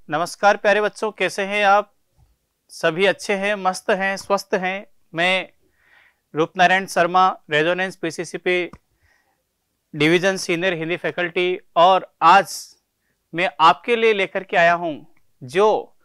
नमस्कार प्यारे बच्चों, कैसे हैं आप? सभी अच्छे हैं, मस्त हैं, स्वस्थ हैं। मैं Roopnarayan Sharma, resonance PCCP division senior Hindi faculty, और आज मैं आपके लिए लेकर के आया हूं जो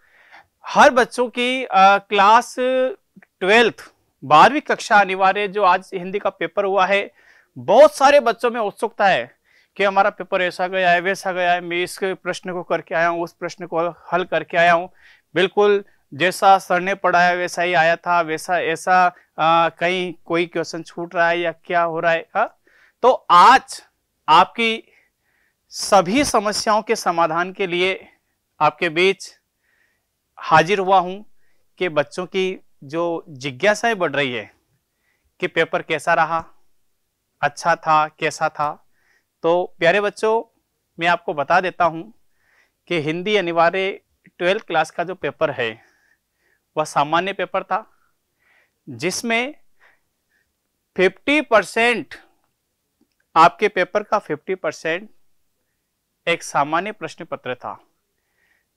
हर बच्चों की क्लास 12th 12वीं कक्षा अनिवार्य, जो आज हिंदी का पेपर हुआ है। बहुत सारे बच्चों में उत्सुकता है कि हमारा पेपर ऐसा गया है, वैसा गया है, मैं इस प्रश्न को करके आया हूँ, उस प्रश्न को हल करके आया हूँ। बिल्कुल जैसा सर ने पढ़ाया वैसा ही आया था, वैसा ऐसा कहीं कोई क्वेश्चन छूट रहा है या क्या हो रहा है? तो आज आपकी सभी समस्याओं के समाधान के लिए आपके बीच हाजिर हुआ हूं कि बच्चों की जो जिज्ञासाएं बढ़ रही है कि पेपर कैसा रहा, अच्छा था, कैसा था। तो प्यारे बच्चों, मैं आपको बता देता हूं कि हिंदी अनिवार्य 12th क्लास का जो पेपर है वह सामान्य पेपर था, जिसमें 50% आपके पेपर का 50% एक सामान्य प्रश्न पत्र था।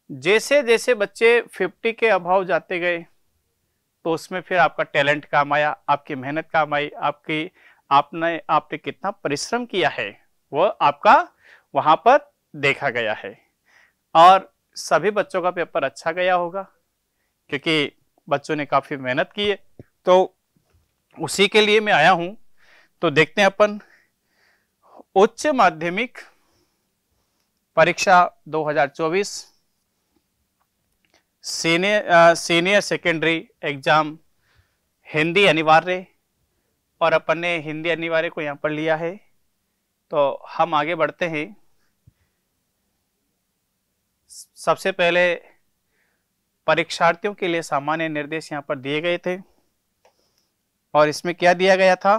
जैसे जैसे बच्चे 50 के अभाव जाते गए तो उसमें फिर आपका टैलेंट काम आया, आपकी मेहनत काम आई, आपने कितना परिश्रम किया है वह आपका वहां पर देखा गया है। और सभी बच्चों का पेपर अच्छा गया होगा क्योंकि बच्चों ने काफी मेहनत की है। तो उसी के लिए मैं आया हूं। तो देखते हैं अपन उच्च माध्यमिक परीक्षा 2024 सीनियर सेकेंडरी एग्जाम हिंदी अनिवार्य, और अपन ने हिंदी अनिवार्य को यहां पर लिया है। तो हम आगे बढ़ते हैं। सबसे पहले परीक्षार्थियों के लिए सामान्य निर्देश यहां पर दिए गए थे, और इसमें क्या दिया गया था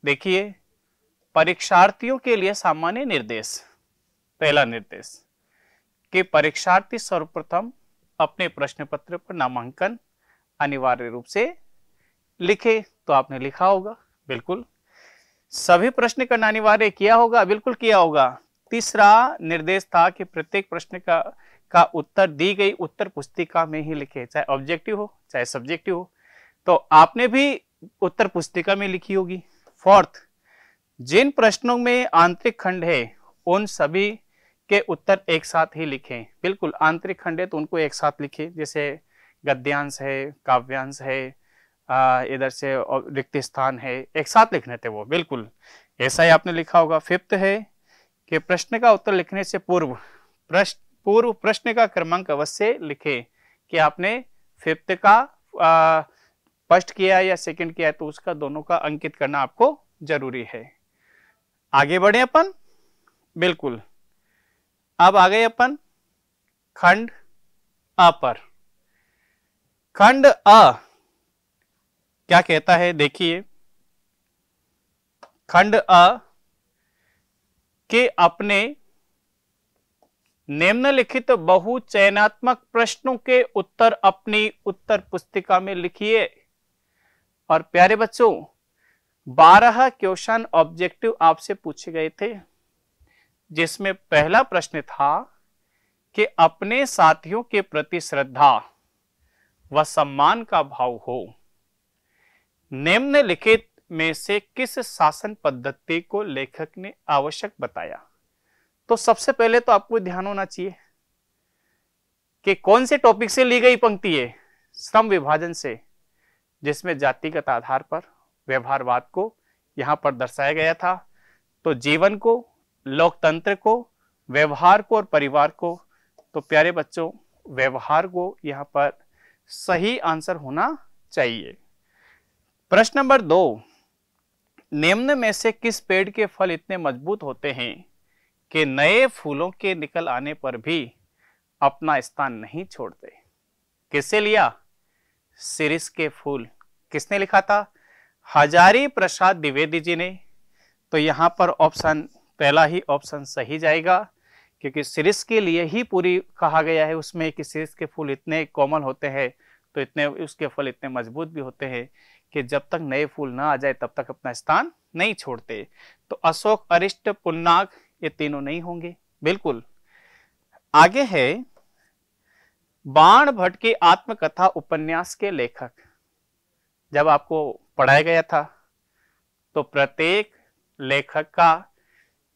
देखिए। परीक्षार्थियों के लिए सामान्य निर्देश, पहला निर्देश कि परीक्षार्थी सर्वप्रथम अपने प्रश्न पत्र पर नामांकन अनिवार्य रूप से लिखे। तो आपने लिखा होगा, बिल्कुल। सभी प्रश्न करना अनिवार्य किया होगा, बिल्कुल किया होगा। तीसरा निर्देश था कि प्रत्येक प्रश्न का उत्तर दी गई उत्तर पुस्तिका में ही लिखे, चाहे ऑब्जेक्टिव हो चाहे सब्जेक्टिव हो। तो आपने भी उत्तर पुस्तिका में लिखी होगी। फोर्थ, जिन प्रश्नों में आंतरिक खंड है उन सभी के उत्तर एक साथ ही लिखें। बिल्कुल, आंतरिक खंड है तो उनको एक साथ लिखें, जैसे गद्यांश है, काव्यांश है, इधर से रिक्त स्थान है, एक साथ लिखने थे वो। बिल्कुल ऐसा ही आपने लिखा होगा। फिफ्थ है कि प्रश्न का उत्तर लिखने से पूर्व प्रश्न का क्रमांक अवश्य लिखे कि आपने फिफ्थ का फर्स्ट किया या सेकंड किया है, तो उसका दोनों का अंकित करना आपको जरूरी है। आगे बढ़े अपन। बिल्कुल, अब आ गए अपन खंड अ पर। खंड अ क्या कहता है देखिए। खंड अ के अपने निम्नलिखित बहुचयनात्मक प्रश्नों के उत्तर अपनी उत्तर पुस्तिका में लिखिए। और प्यारे बच्चों, 12 क्वेश्चन ऑब्जेक्टिव आपसे पूछे गए थे, जिसमें पहला प्रश्न था कि अपने साथियों के प्रति श्रद्धा व सम्मान का भाव हो। निम्नलिखित में से किस शासन पद्धति को लेखक ने आवश्यक बताया? तो सबसे पहले तो आपको ध्यान होना चाहिए कि कौन से टॉपिक से ली गई पंक्ति है। श्रम विभाजन से, जिसमें जातिगत आधार पर व्यवहारवाद को यहां पर दर्शाया गया था। तो जीवन को, लोकतंत्र को, व्यवहार को और परिवार को। तो प्यारे बच्चों, व्यवहार को यहां पर सही आंसर होना चाहिए। प्रश्न नंबर 2, निम्न में से किस पेड़ के फल इतने मजबूत होते हैं कि नए फूलों के निकल आने पर भी अपना स्थान नहीं छोड़ते? किससे लिया? शिरीष के फूल। किसने लिखा था? हजारी प्रसाद द्विवेदी जी ने। तो यहां पर ऑप्शन पहला ही ऑप्शन सही जाएगा, क्योंकि शिरीष के लिए ही पूरी कहा गया है उसमें कि शिरीष के फूल इतने कोमल होते हैं, तो इतने उसके फल इतने मजबूत भी होते हैं कि जब तक नए फूल ना आ जाए तब तक अपना स्थान नहीं छोड़ते। तो अशोक, अरिष्ट, पुन्नाग ये तीनों नहीं होंगे। बिल्कुल। आगे है बाण भट्ट की आत्मकथा उपन्यास के लेखक। जब आपको पढ़ाया गया था तो प्रत्येक लेखक का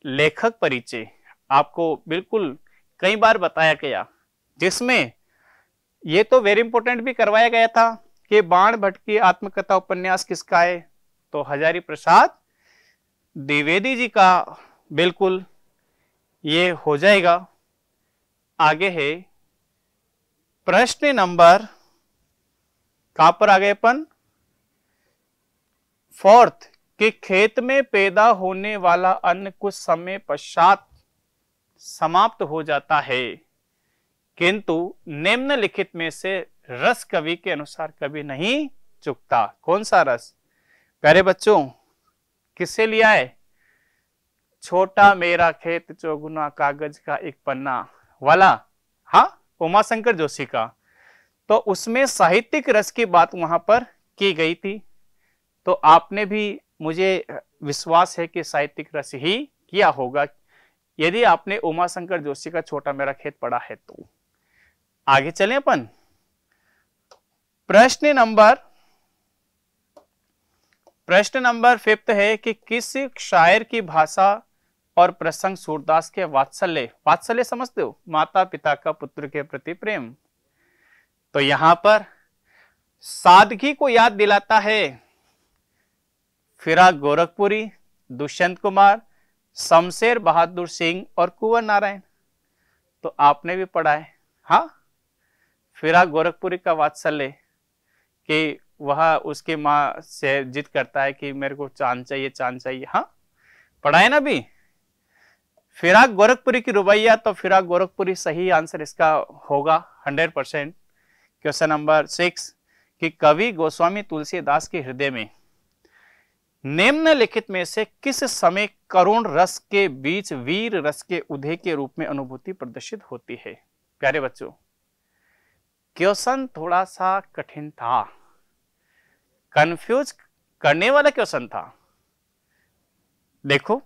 लेखक परिचय आपको बिल्कुल कई बार बताया गया, जिसमें ये तो वेरी इंपॉर्टेंट भी करवाया गया था कि बाण भट्ट की आत्मकथा उपन्यास किसका है, तो हजारी प्रसाद द्विवेदी जी का बिल्कुल ये हो जाएगा। आगे है प्रश्न नंबर कहां पर आ गए अपन, 4th कि खेत में पैदा होने वाला अन्न कुछ समय पश्चात समाप्त हो जाता है, किंतु निम्नलिखित में से रस कवि के अनुसार कभी नहीं चुकता। कौन सा रस? प्यारे बच्चों, किससे लिया है? छोटा मेरा खेत चौगुना कागज का एक पन्ना वाला, हाँ, उमाशंकर जोशी का। तो उसमें साहित्यिक रस की बात वहां पर की गई थी, तो आपने भी, मुझे विश्वास है कि साहित्यिक रस ही किया होगा यदि आपने उमाशंकर जोशी का छोटा मेरा खेत पढ़ा है तो। आगे चलें अपन। प्रश्न नंबर 5 है कि किस शायर की भाषा और प्रसंग सूरदास के वात्सल्य समझते हो, माता पिता का पुत्र के प्रति प्रेम। तो यहां पर सादगी को याद दिलाता है फिराक गोरखपुरी, दुष्यंत कुमार, शमशेर बहादुर सिंह और कुंवर नारायण। तो आपने भी पढ़ा है, हाँ, फिराक गोरखपुरी का वात्सल्य कि वह उसकी माँ से जिद करता है कि मेरे को चांद चाहिए, हाँ, पढ़ा है ना भी। फिराक गोरखपुरी की रुबैया, तो फिराक गोरखपुरी सही आंसर इसका होगा 100%। क्वेश्चन नंबर 6 कि कवि गोस्वामी तुलसीदास के हृदय में निम्नलिखित में से किस समय करुण रस के बीच वीर रस के उदय के रूप में अनुभूति प्रदर्शित होती है? प्यारे बच्चों, क्वेश्चन थोड़ा सा कठिन था, कंफ्यूज करने वाला क्वेश्चन था। देखो,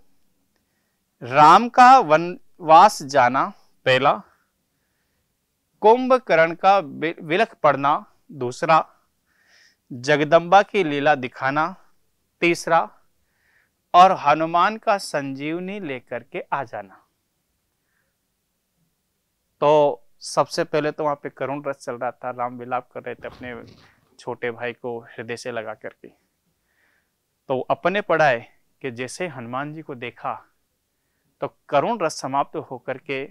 राम का वनवास जाना पहला, कुंभकर्ण का विलख पड़ना दूसरा, जगदम्बा की लीला दिखाना तीसरा, और हनुमान का संजीवनी लेकर के आ जाना। तो सबसे पहले तो वहां पे करुण रस चल रहा था, राम विलाप कर रहे थे अपने छोटे भाई को हृदय से लगा करके। तो अपने पढ़ा है कि जैसे हनुमान जी को देखा तो करुण रस समाप्त होकर के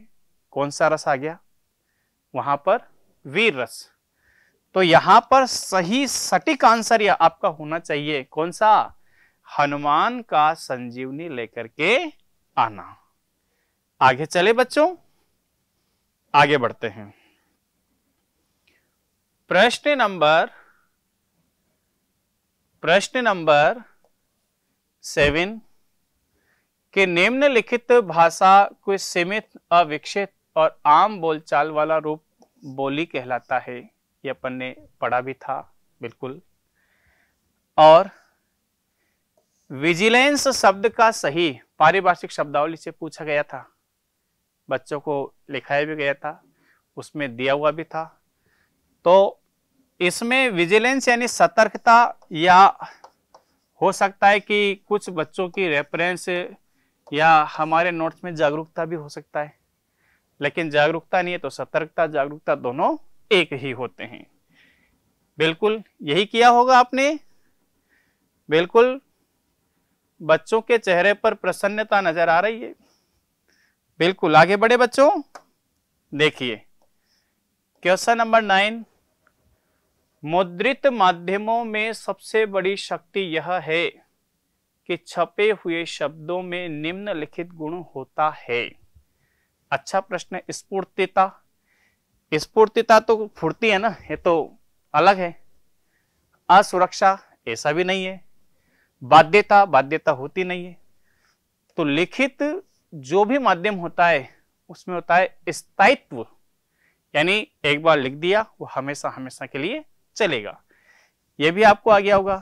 कौन सा रस आ गया वहां पर? वीर रस। तो यहां पर सही सटीक आंसर यह आपका होना चाहिए, कौन सा? हनुमान का संजीवनी लेकर के आना। आगे चले बच्चों, आगे बढ़ते हैं। प्रश्न नंबर 7 के निम्नलिखित भाषा को सीमित, अविकसित और आम बोलचाल वाला रूप बोली कहलाता है। ये अपन ने पढ़ा भी था, बिल्कुल। और विजिलेंस शब्द का सही पारिभाषिक शब्दावली से पूछा गया था, बच्चों को लिखाया भी गया था, उसमें दिया हुआ भी था। तो इसमें विजिलेंस यानी सतर्कता, या हो सकता है कि कुछ बच्चों की रेफरेंस या हमारे नोट्स में जागरूकता भी हो सकता है, लेकिन जागरूकता नहीं है तो सतर्कता जागरूकता दोनों एक ही होते हैं। बिल्कुल यही किया होगा आपने। बिल्कुल बच्चों के चेहरे पर प्रसन्नता नजर आ रही है। बिल्कुल आगे बढ़े बच्चों। देखिए क्वेश्चन नंबर 9, मुद्रित माध्यमों में सबसे बड़ी शक्ति यह है कि छपे हुए शब्दों में निम्नलिखित गुण होता है। अच्छा प्रश्न। स्फूर्तिता, स्फूर्तिता तो फुर्ती है ना, ये तो अलग है। असुरक्षा, ऐसा भी नहीं है। बाध्यता, बाध्यता होती नहीं है। तो लिखित जो भी माध्यम होता है उसमें होता है स्थायित्व, यानी एक बार लिख दिया वो हमेशा हमेशा के लिए चलेगा। यह भी आपको आ गया होगा।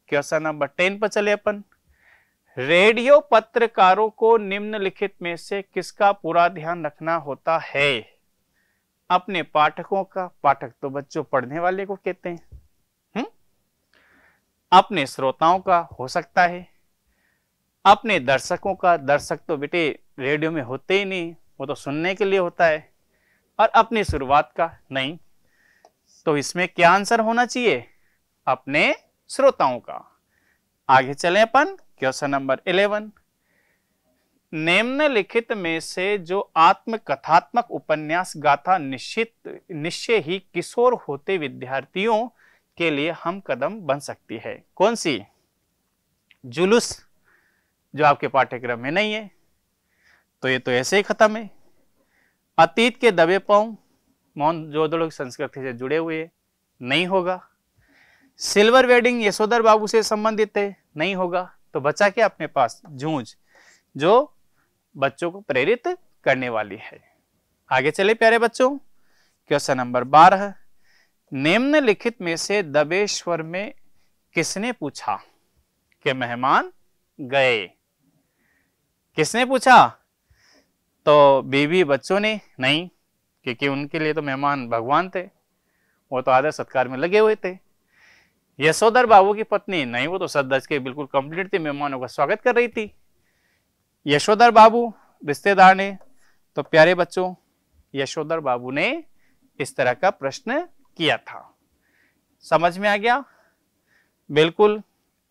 क्वेश्चन नंबर 10 पर चले अपन। रेडियो पत्रकारों को निम्नलिखित में से किसका पूरा ध्यान रखना होता है? अपने पाठकों का, पाठक तो बच्चों पढ़ने वाले को कहते हैं, अपने श्रोताओं का हो सकता है, अपने दर्शकों का, दर्शक तो बेटे रेडियो में होते ही नहीं, वो तो सुनने के लिए होता है, और अपनी शुरुआत का नहीं। तो इसमें क्या आंसर होना चाहिए? अपने श्रोताओं का। आगे चलें अपन क्वेश्चन नंबर 11। निम्नलिखित में से जो आत्मकथात्मक उपन्यास गाथा निश्चय ही किशोर होते विद्यार्थियों के लिए हम कदम बन सकती है? कौन सी? जुलूस, जो आपके पाठ्यक्रम में नहीं है, तो ये तो ऐसे ही खत्म है। अतीत के दबे पांव, मोहनजोदड़ो की संस्कृति से जुड़े हुए, नहीं होगा। सिल्वर वेडिंग यशोधर बाबू से संबंधित है, नहीं होगा। तो बचा क्या अपने पास? जूझ, जो बच्चों को प्रेरित करने वाली है। आगे चले प्यारे बच्चों, क्वेश्चन नंबर 12। निम्नलिखित में से दबेश्वर में किसने पूछा कि मेहमान गए? किसने पूछा? तो बीवी बच्चों ने नहीं, क्योंकि उनके लिए तो मेहमान भगवान थे, वो तो आदर सत्कार में लगे हुए थे। यशोधर बाबू की पत्नी नहीं, वो तो सदस्य के बिल्कुल कंप्लीट थी, मेहमानों का स्वागत कर रही थी। यशोधर बाबू रिश्तेदार ने, तो प्यारे बच्चों यशोधर बाबू ने इस तरह का प्रश्न किया था। समझ में आ गया? बिल्कुल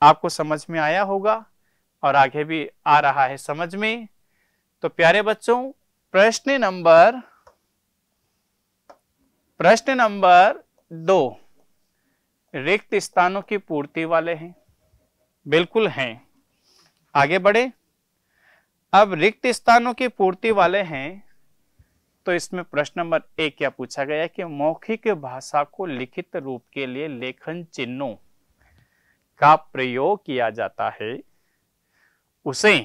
आपको समझ में आया होगा और आगे भी आ रहा है समझ में। तो प्यारे बच्चों प्रश्न नंबर 2 रिक्त स्थानों की पूर्ति वाले हैं। बिल्कुल हैं। आगे बढ़े। अब रिक्त स्थानों की पूर्ति वाले हैं, तो इसमें प्रश्न नंबर 1 क्या पूछा गया कि मौखिक भाषा को लिखित रूप के लिए लेखन चिन्हों का प्रयोग किया जाता है, उसे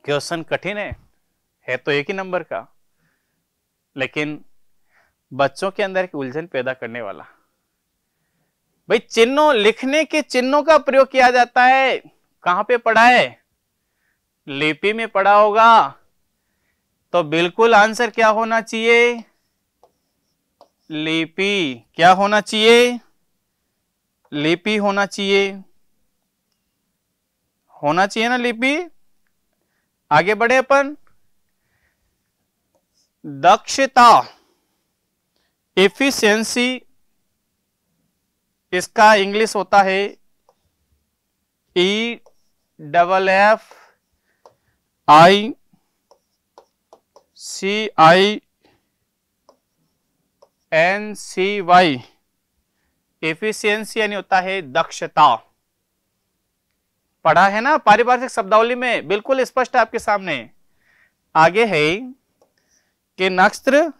क्वेश्चन कठिन है तो एक ही नंबर का, लेकिन बच्चों के अंदर की उलझन पैदा करने वाला। भाई चिन्हों, लिखने के चिन्हों का प्रयोग किया जाता है, कहां पे पढ़ा है? लिपि में पढ़ा होगा। तो बिल्कुल आंसर क्या होना चाहिए? लिपि। क्या होना चाहिए? लिपि होना चाहिए। होना चाहिए ना लिपि। आगे बढ़े अपन। दक्षता, एफिशिएंसी, इसका इंग्लिश होता है EFFICINCY। एफिशिएंसी यानी होता है दक्षता। पढ़ा है ना पारिभाषिक शब्दावली में, बिल्कुल स्पष्ट है आपके सामने। आगे है कि नक्षत्र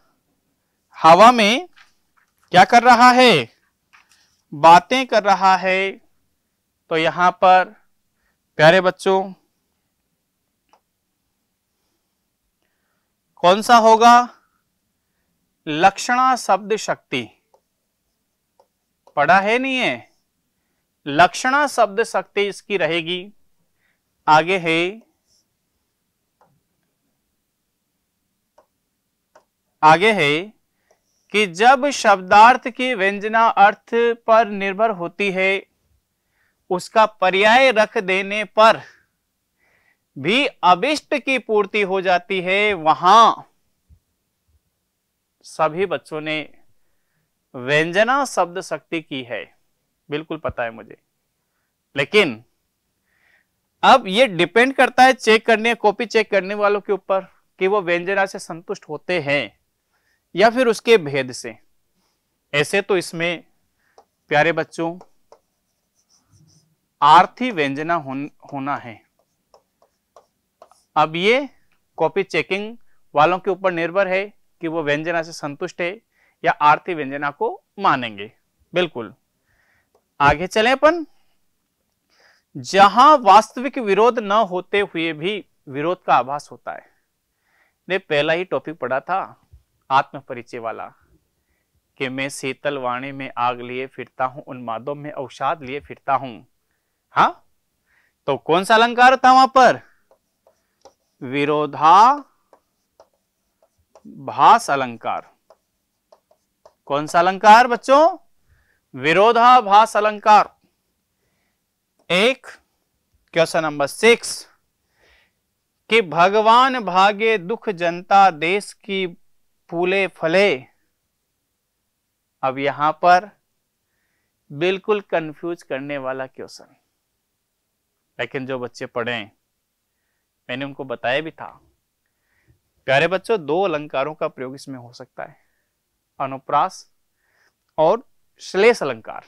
हवा में क्या कर रहा है? बातें कर रहा है। तो यहां पर प्यारे बच्चों कौन सा होगा? लक्षणा शब्द शक्ति। पढ़ा है नहीं है? लक्षणा शब्द शक्ति इसकी रहेगी। आगे है कि जब शब्दार्थ की व्यंजना अर्थ पर निर्भर होती है, उसका पर्याय रख देने पर भी अभिष्ट की पूर्ति हो जाती है। वहां सभी बच्चों ने व्यंजना शब्द शक्ति की है, बिल्कुल पता है मुझे। लेकिन अब ये डिपेंड करता है चेक करने, कॉपी चेक करने वालों के ऊपर कि वो व्यंजना से संतुष्ट होते हैं या फिर उसके भेद से। ऐसे तो इसमें प्यारे बच्चों आर्थी व्यंजना होना है। अब ये कॉपी चेकिंग वालों के ऊपर निर्भर है कि वो व्यंजना से संतुष्ट है या आर्थी व्यंजना को मानेंगे। बिल्कुल आगे चलें अपन। जहां वास्तविक विरोध न होते हुए भी विरोध का आभास होता है। ने पहला ही टॉपिक पढ़ा था आत्म परिचय वाला कि मैं शीतल वाणी में आग लिए फिरता हूं, उन्मादों में अवसाद लिए फिरता हूं। हाँ, तो कौन सा अलंकार था वहां पर? विरोधाभास अलंकार। कौन सा अलंकार बच्चों? विरोधाभास अलंकार। एक क्वेश्चन नंबर 6 कि भगवान भागे दुख जनता देश की फूले फले। अब यहां पर बिल्कुल कंफ्यूज करने वाला क्वेश्चन, लेकिन जो बच्चे पढ़े मैंने उनको बताया भी था। प्यारे बच्चों, दो अलंकारों का प्रयोग इसमें हो सकता है, अनुप्रास और श्लेष अलंकार,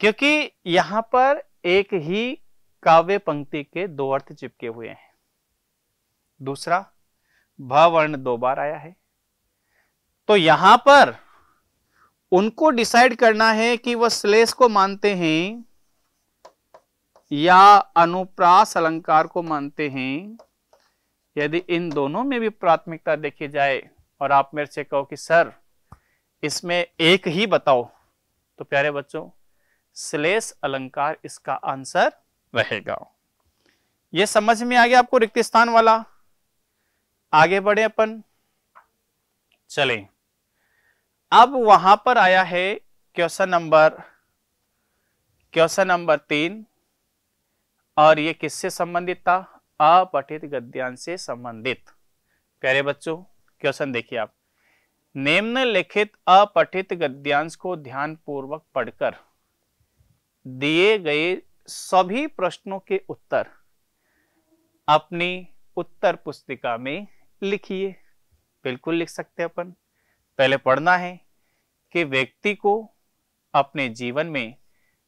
क्योंकि यहां पर एक ही काव्य पंक्ति के दो अर्थ चिपके हुए हैं। दूसरा, भ वर्ण 2 बार आया है, तो यहां पर उनको डिसाइड करना है कि वह श्लेष को मानते हैं या अनुप्रास अलंकार को मानते हैं। यदि इन दोनों में भी प्राथमिकता देखी जाए और आप मेरे से कहो कि सर इसमें एक ही बताओ, तो प्यारे बच्चों श्लेष अलंकार इसका आंसर रहेगा। यह समझ में आ गया आपको रिक्त स्थान वाला? आगे बढ़े अपन, चलें। अब वहां पर आया है क्वेश्चन नंबर 3, और ये किससे संबंधित था? अपठित गद्यांश से संबंधित। प्यारे बच्चों क्वेश्चन देखिए आप, निम्नलिखित अपठित गद्यांश को ध्यान पूर्वक पढ़कर दिए गए सभी प्रश्नों के उत्तर अपनी उत्तर पुस्तिका में लिखिए। बिल्कुल लिख सकते हैं अपन। पहले पढ़ना है कि व्यक्ति को अपने जीवन में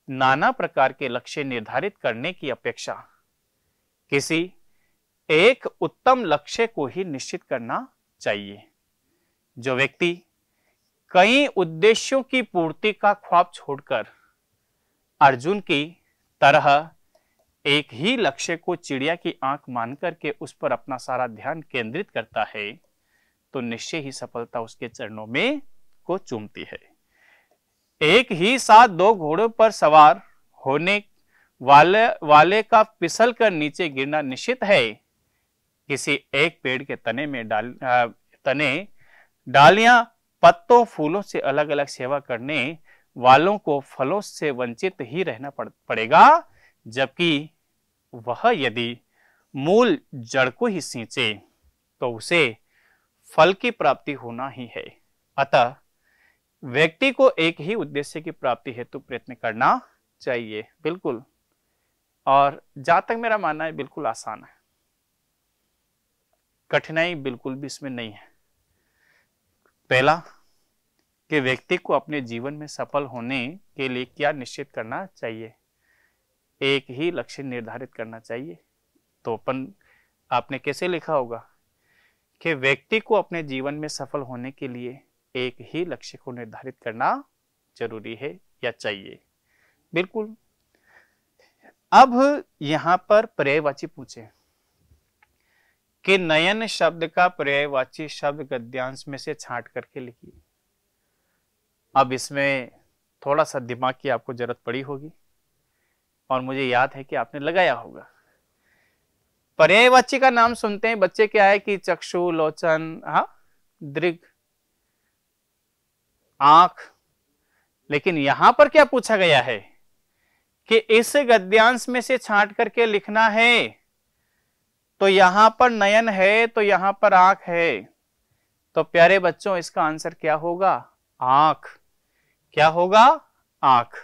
नाना प्रकार के लक्ष्य निर्धारित करने की अपेक्षा किसी एक उत्तम लक्ष्य को ही निश्चित करना चाहिए। जो व्यक्ति कई उद्देश्यों की पूर्ति का ख्वाब छोड़कर अर्जुन की तरह एक ही लक्ष्य को चिड़िया की आंख मान करके उस पर अपना सारा ध्यान केंद्रित करता है, तो निश्चय ही सफलता उसके चरणों में को चूमती है। एक ही साथ 2 घोड़ों पर सवार होने वाले का फिसल कर नीचे गिरना निश्चित है। किसी एक पेड़ के तने में डालियां पत्तों फूलों से अलग अलग सेवा करने वालों को फलों से वंचित ही रहना पड़ेगा, जबकि वह यदि मूल जड़ को ही सींचे तो उसे फल की प्राप्ति होना ही है। अतः व्यक्ति को एक ही उद्देश्य की प्राप्ति हेतु प्रयत्न करना चाहिए। बिल्कुल, और जहां तक मेरा मानना है बिल्कुल आसान है, कठिनाई बिल्कुल भी इसमें नहीं है। पहला कि व्यक्ति को अपने जीवन में सफल होने के लिए क्या निश्चित करना चाहिए? एक ही लक्ष्य निर्धारित करना चाहिए। तो आपने कैसे लिखा होगा कि व्यक्ति को अपने जीवन में सफल होने के लिए एक ही लक्ष्य को निर्धारित करना जरूरी है या चाहिए। बिल्कुल। अब यहां पर पर्यायवाची पूछे कि नयन शब्द का पर्यायवाची शब्द गद्यांश में से छांट करके लिखिए। अब इसमें थोड़ा सा दिमाग की आपको जरूरत पड़ी होगी और मुझे याद है कि आपने लगाया होगा। पर्यायवाची का नाम सुनते हैं बच्चे क्या है कि चक्षु, लोचन, दृग, आंख, लेकिन यहां पर क्या पूछा गया है कि इस गद्यांश में से छांट करके लिखना है। तो यहां पर नयन है, तो यहां पर आंख है, तो प्यारे बच्चों इसका आंसर क्या होगा? आंख। क्या होगा? आंख।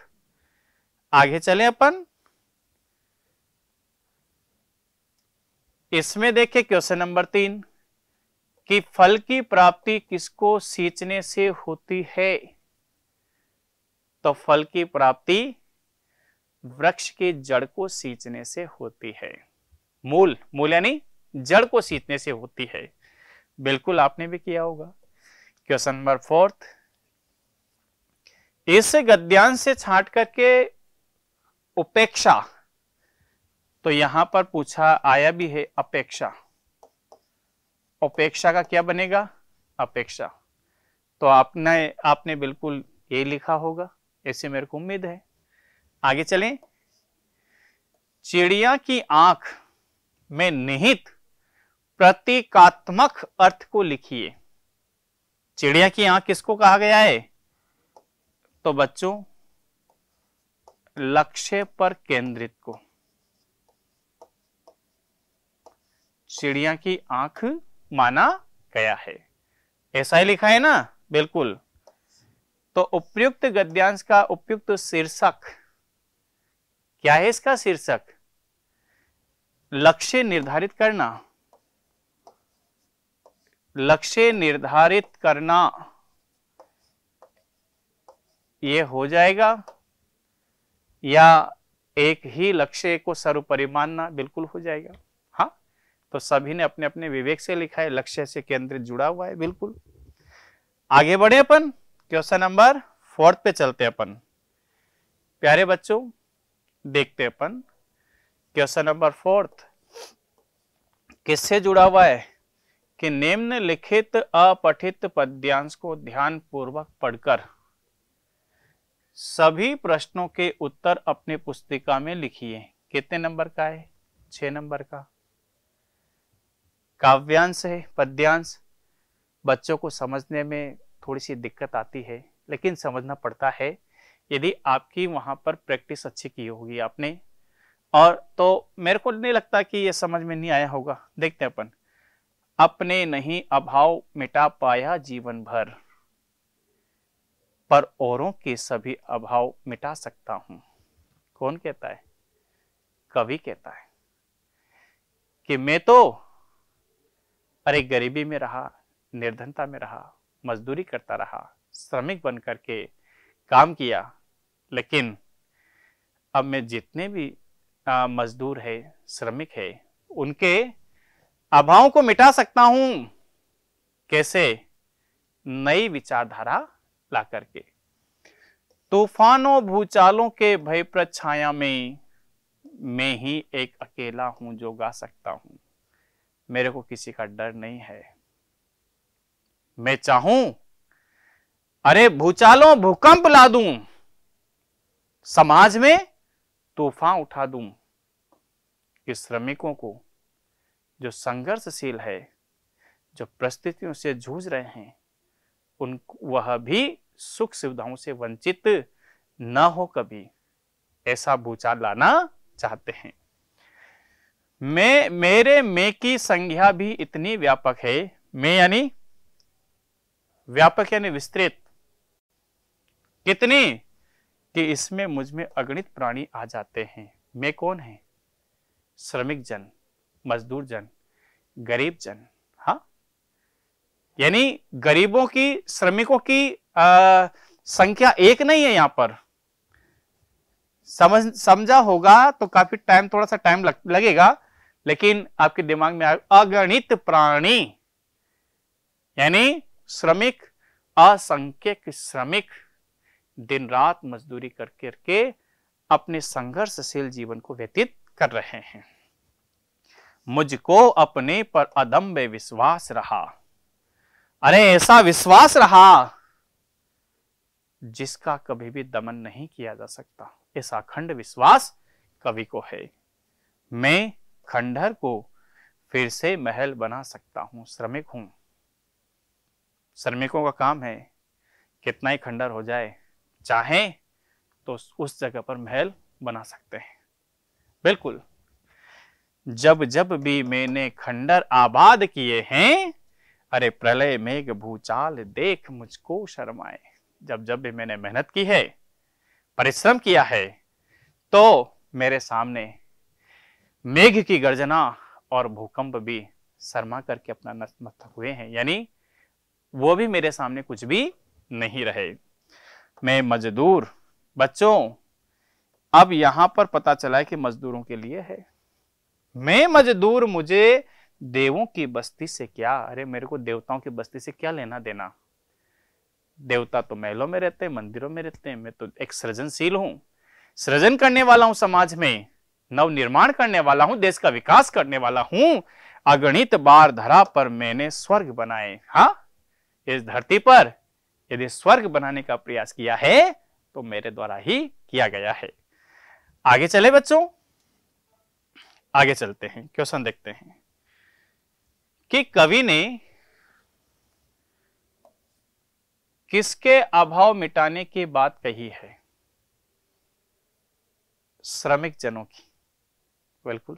आगे चलें अपन। इसमें देखिए क्वेश्चन नंबर 3 कि फल की प्राप्ति किसको सींचने से होती है? तो फल की प्राप्ति वृक्ष के जड़ को सींचने से होती है। मूल यानी जड़ को सींचने से होती है। बिल्कुल आपने भी किया होगा। क्वेश्चन नंबर 4, इस गद्यांश से छांट करके उपेक्षा, तो यहां पर पूछा आया भी है अपेक्षा। उपेक्षा का क्या बनेगा? अपेक्षा। तो आपने बिल्कुल ये लिखा होगा, ऐसे मेरे को उम्मीद है। आगे चलें। चिड़िया की आंख में निहित प्रतीकात्मक अर्थ को लिखिए। चिड़िया की आंख किसको कहा गया है? तो बच्चों, लक्ष्य पर केंद्रित को चिड़िया की आंख माना गया है। ऐसा ही लिखा है ना? बिल्कुल। तो उपयुक्त गद्यांश का उपयुक्त शीर्षक क्या है? इसका शीर्षक लक्ष्य निर्धारित करना। लक्ष्य निर्धारित करना ये हो जाएगा, या एक ही लक्ष्य को सर्वोपरि मानना, बिल्कुल हो जाएगा। हाँ, तो सभी ने अपने अपने विवेक से लिखा है, लक्ष्य से केंद्रित जुड़ा हुआ है, बिल्कुल। आगे बढ़े अपन क्वेश्चन नंबर 4 पे चलते अपन। प्यारे बच्चों, देखते अपन क्वेश्चन नंबर 4 किससे जुड़ा हुआ है कि निम्नलिखित अपठित पद्यांश को ध्यान पूर्वक पढ़कर सभी प्रश्नों के उत्तर अपनी पुस्तिका में लिखिए। कितने नंबर का है? 6 नंबर का। काव्यांश है, पद्यांश बच्चों को समझने में थोड़ी सी दिक्कत आती है, लेकिन समझना पड़ता है यदि आपकी वहां पर प्रैक्टिस अच्छी की होगी आपने, और तो मेरे को नहीं लगता कि ये समझ में नहीं आया होगा। देखते हैं अपन। अपने नहीं अभाव मिटा पाया जीवन भर, पर औरों के सभी अभाव मिटा सकता हूं। कौन कहता है? कवि कहता है कि मैं तो अरे गरीबी में रहा, निर्धनता में रहा, मजदूरी करता रहा, श्रमिक बन करके काम किया, लेकिन अब मैं जितने भी मजदूर है, श्रमिक है, उनके अभावों को मिटा सकता हूं। कैसे? नई विचारधारा ला करके। तूफानों भूचालों के भयप्रद छाया में मैं ही एक अकेला हूं जो गा सकता हूं। मेरे को किसी का डर नहीं है। मैं चाहूं अरे भूचालों भूकंप ला दूं, समाज में तूफान उठा दूं, कि श्रमिकों को जो संघर्षशील है, जो परिस्थितियों से जूझ रहे हैं, उन वह भी सुख सुविधाओं से वंचित न हो कभी, ऐसा भूचाल लाना चाहते हैं। मैं की संज्ञा भी इतनी व्यापक है, मैं यानी व्यापक यानी विस्तृत, कितनी कि इसमें मुझ में अगणित प्राणी आ जाते हैं। मैं कौन है? श्रमिक जन, मजदूर जन, गरीब जन। हाँ, यानी गरीबों की, श्रमिकों की संख्या एक नहीं है। यहां पर समझा होगा तो काफी टाइम, थोड़ा सा टाइम लगेगा, लेकिन आपके दिमाग में अगणित प्राणी, यानी श्रमिक, असंख्यक श्रमिक दिन रात मजदूरी करके अपने संघर्षशील जीवन को व्यतीत कर रहे हैं। मुझको अपने पर अदम्य विश्वास रहा। अरे ऐसा विश्वास रहा जिसका कभी भी दमन नहीं किया जा सकता। ऐसा अखंड विश्वास कवि को है। मैं खंडहर को फिर से महल बना सकता हूं। श्रमिक हूं, श्रमिकों का काम है कितना ही खंडहर हो जाए, चाहे तो उस जगह पर महल बना सकते हैं। बिल्कुल। जब जब भी मैंने खंडहर आबाद किए हैं, अरे प्रलय मेघ भूचाल देख मुझको शर्माए। जब जब भी मैंने मेहनत की है, परिश्रम किया है, तो मेरे सामने मेघ की गर्जना और भूकंप भी शर्मा करके अपना नतमस्तक हुए हैं, यानी वो भी मेरे सामने कुछ भी नहीं रहे। मैं मजदूर। बच्चों, अब यहां पर पता चला है कि मजदूरों के लिए है। मैं मजदूर, मुझे देवों की बस्ती से क्या, अरे मेरे को देवताओं की बस्ती से क्या लेना देना। देवता तो महलों में रहते हैं, मंदिरों में रहते हैं, मैं तो एक सृजनशील हूं, सृजन करने वाला हूं, समाज में नव निर्माण करने वाला हूं, देश का विकास करने वाला हूं। अगणित बार धरा पर मैंने स्वर्ग बनाए। हाँ, इस धरती पर यदि स्वर्ग बनाने का प्रयास किया है तो मेरे द्वारा ही किया गया है। आगे चले बच्चों। आगे चलते हैं, क्वेश्चन देखते हैं कि कवि ने किसके अभाव मिटाने की बात कही है? श्रमिक जनों की। बिल्कुल,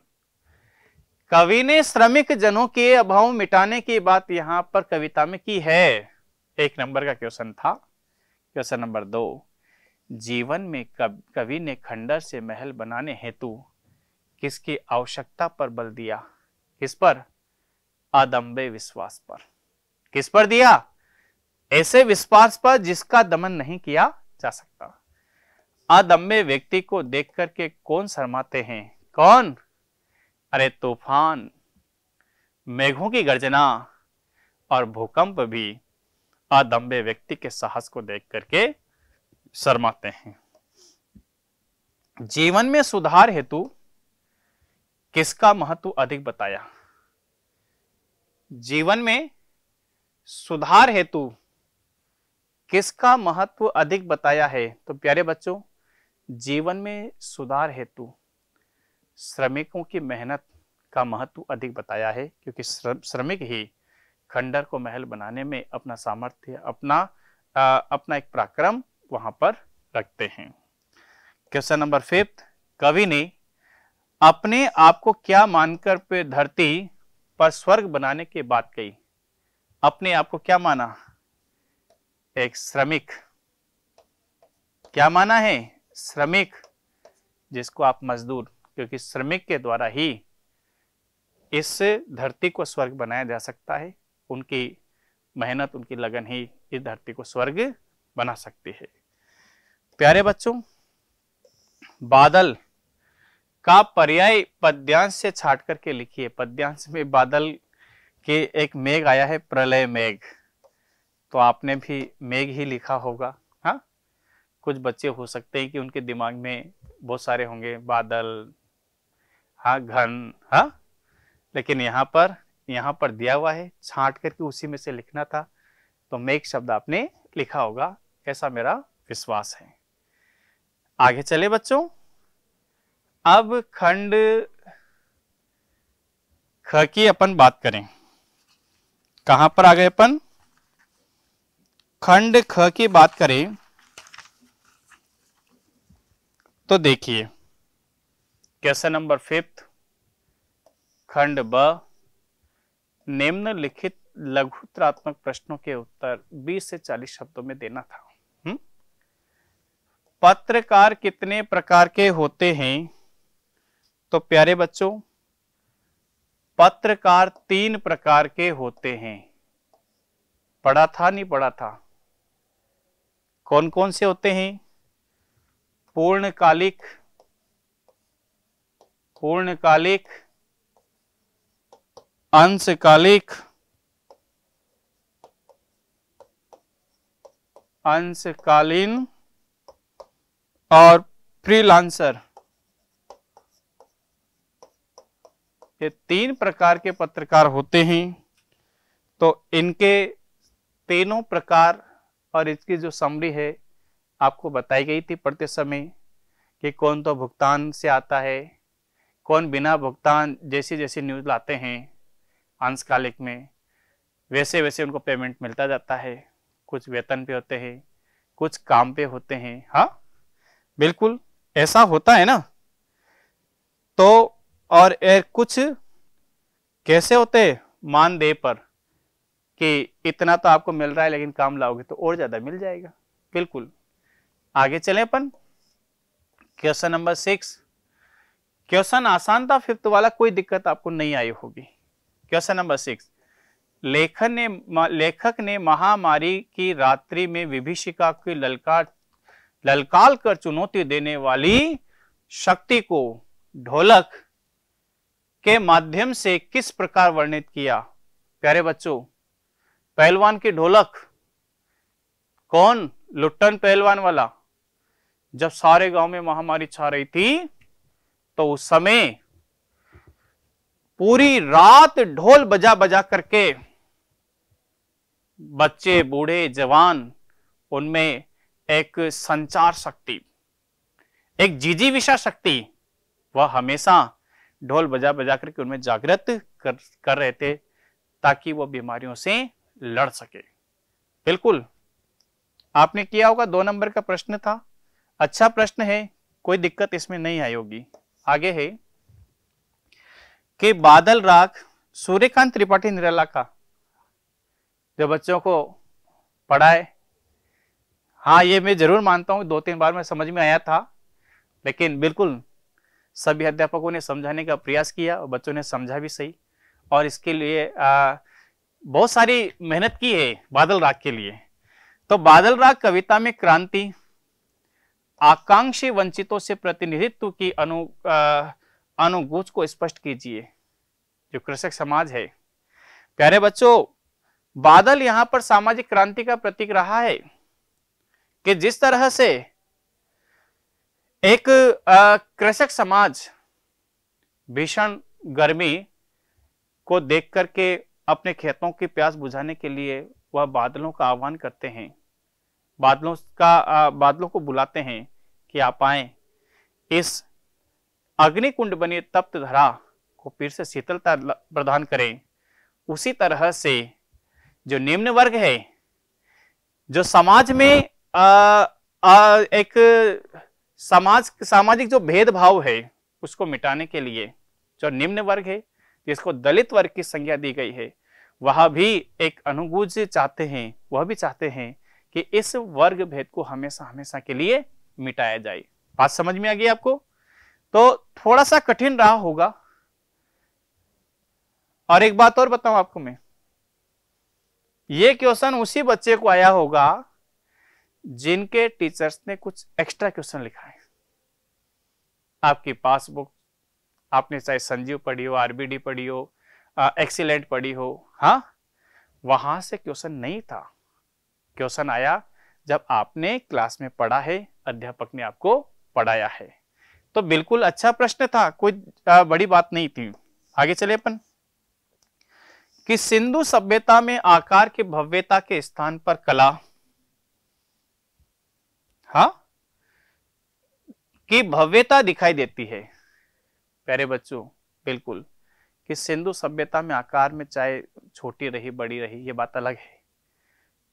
कवि ने श्रमिक जनों के अभाव मिटाने की बात यहां पर कविता में की है। 1 नंबर का क्वेश्चन था। क्वेश्चन नंबर 2, जीवन में कवि ने खंडर से महल बनाने हेतु किसकी आवश्यकता पर बल दिया? किस पर? अदम्य विश्वास पर। किस पर दिया? ऐसे विश्वास पर जिसका दमन नहीं किया जा सकता। अदम्य व्यक्ति को देख करके कौन शर्माते हैं? कौन? अरे तूफान, मेघों की गर्जना और भूकंप भी अदम्य व्यक्ति के साहस को देख करके शर्माते हैं। जीवन में सुधार हेतु किसका महत्व अधिक बताया? जीवन में सुधार हेतु किसका महत्व अधिक बताया है? तो प्यारे बच्चों, जीवन में सुधार हेतु श्रमिकों की मेहनत का महत्व अधिक बताया है, क्योंकि श्रमिक ही खंडर को महल बनाने में अपना सामर्थ्य, अपना एक पराक्रम वहां पर रखते हैं। क्वेश्चन नंबर 5, कवि ने अपने आप को क्या मानकर पे धरती पर स्वर्ग बनाने की बात कही? अपने आप को क्या माना? एक श्रमिक। क्या माना है? श्रमिक, जिसको आप मजदूर, क्योंकि श्रमिक के द्वारा ही इस धरती को स्वर्ग बनाया जा सकता है। उनकी मेहनत, उनकी लगन ही इस धरती को स्वर्ग बना सकती है। प्यारे बच्चों, बादल का पर्याय पद्यांश से छाट करके लिखिए। पद्यांश में बादल के एक मेघ आया है, प्रलय मेघ, तो आपने भी मेघ ही लिखा होगा। हाँ, कुछ बच्चे हो सकते हैं कि उनके दिमाग में बहुत सारे होंगे बादल, हाँ घन, हाँ, लेकिन यहाँ पर दिया हुआ है, छांट करके उसी में से लिखना था, तो मेघ शब्द आपने लिखा होगा, ऐसा मेरा विश्वास है। आगे चले बच्चों, अब खंड ख की अपन बात करें। कहां पर आ गए अपन? खंड ख की बात करें तो देखिए, क्वेश्चन नंबर 5, खंड ब, निम्नलिखित लघुत्रात्मक प्रश्नों के उत्तर 20 से 40 शब्दों में देना था। पत्रकार कितने प्रकार के होते हैं? तो प्यारे बच्चों, पत्रकार 3 प्रकार के होते हैं। पढ़ा था, नहीं पढ़ा था? कौन कौन से होते हैं? पूर्णकालिक, अंशकालिक, अंशकालीन और फ्रीलांसर। ये 3 प्रकार के पत्रकार होते हैं। तो इनके तीनों प्रकार और इसकी जो समरी है आपको बताई गई थी पढ़ते समय, कि कौन तो भुगतान से आता है, कौन बिना भुगतान, जैसी जैसी न्यूज लाते हैं अंशकालिक में, वैसे वैसे उनको पेमेंट मिलता जाता है। कुछ वेतन पे होते हैं, कुछ काम पे होते हैं। हाँ बिल्कुल ऐसा होता है ना। तो और कुछ कैसे होते हैं? मानदेय पर, कि इतना तो आपको मिल रहा है लेकिन काम लाओगे तो और ज्यादा मिल जाएगा। बिल्कुल। आगे चलें अपन, क्वेश्चन नंबर 6। क्वेश्चन आसान था, 5th वाला, कोई दिक्कत आपको नहीं आई होगी। क्वेश्चन नंबर 6, लेखक ने महामारी की रात्रि में विभीषिका की ललकार कर चुनौती देने वाली शक्ति को ढोलक के माध्यम से किस प्रकार वर्णित किया? प्यारे बच्चों, पहलवान की ढोलक, कौन? लुट्टन पहलवान वाला। जब सारे गांव में महामारी छा रही थी तो उस समय पूरी रात ढोल बजा बजा करके बच्चे, बूढ़े, जवान, उनमें एक संचार शक्ति, एक जिजीविषा शक्ति, वह हमेशा ढोल बजा बजा करके उनमें जागृत कर रहे थे ताकि वो बीमारियों से लड़ सके। बिल्कुल आपने किया होगा, 2 नंबर का प्रश्न था, अच्छा प्रश्न है, कोई दिक्कत इसमें नहीं आई होगी। आगे है कि बादल राग सूर्यकांत त्रिपाठी निराला का जो बच्चों को पढ़ाए, हाँ ये मैं जरूर मानता हूं 2-3 बार में समझ में आया था, लेकिन बिल्कुल सभी अध्यापकों ने समझाने का प्रयास किया और बच्चों ने समझा भी सही, और इसके लिए बहुत सारी मेहनत की है बादल राग के लिए। तो बादल राग कविता में क्रांति, आकांक्षी वंचितों से प्रतिनिधित्व की अनुगूंज को स्पष्ट कीजिए। जो कृषक समाज है, प्यारे बच्चों, बादल यहां पर सामाजिक क्रांति का प्रतीक रहा है कि जिस तरह से एक कृषक समाज भीषण गर्मी को देख करके अपने खेतों की प्यास बुझाने के लिए वह बादलों का आह्वान करते हैं, बादलों को बुलाते हैं कि आप आए, इस अग्निकुंड बनी तप्त धरा को फिर से शीतलता प्रदान करें। उसी तरह से जो निम्न वर्ग है, जो समाज में एक सामाजिक जो भेदभाव है उसको मिटाने के लिए, जो निम्न वर्ग है जिसको दलित वर्ग की संज्ञा दी गई है, वह भी एक अनुगूंज चाहते हैं, वह भी चाहते हैं कि इस वर्ग भेद को हमेशा हमेशा के लिए मिटाया जाए। बात समझ में आ गई आपको? तो थोड़ा सा कठिन रहा होगा। और एक बात और बताऊं आपको मैं, ये क्वेश्चन उसी बच्चे को आया होगा जिनके टीचर्स ने कुछ एक्स्ट्रा क्वेश्चन लिखा है। आपकी पासबुक, आपने चाहे संजीव पढ़ी हो, आरबीडी पढ़ी हो, एक्सीलेंट पढ़ी हो, हाँ, वहां से क्वेश्चन नहीं था। क्वेश्चन आया जब आपने क्लास में पढ़ा है, अध्यापक ने आपको पढ़ाया है। तो बिल्कुल अच्छा प्रश्न था, कोई बड़ी बात नहीं थी। आगे चले अपन कि सिंधु सभ्यता में आकार की भव्यता के स्थान पर कला, हाँ, की भव्यता दिखाई देती है। प्यारे बच्चों, बिल्कुल कि सिंधु सभ्यता में आकार में चाहे छोटी रही बड़ी रही, ये बात अलग है,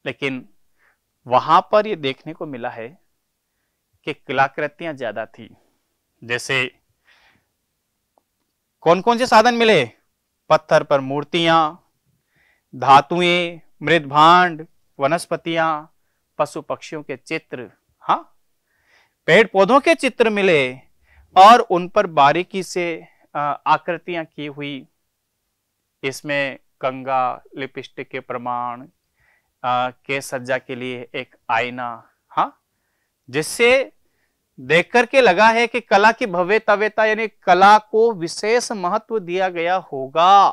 लेकिन वहां पर ये देखने को मिला है कि कलाकृतियां ज्यादा थी। जैसे कौन कौन से साधन मिले? पत्थर पर मूर्तियां, धातुएं, मृदभांड, वनस्पतियां, पशु पक्षियों के चित्र, हाँ, पेड़ पौधों के चित्र मिले और उन पर बारीकी से आकृतियां की हुई। इसमें कंगा, लिपस्टिक के प्रमाण, केस सज्जा के लिए एक आईना, हाँ, जिससे देख करके लगा है कि कला की भव्यता यानी कला को विशेष महत्व दिया गया होगा।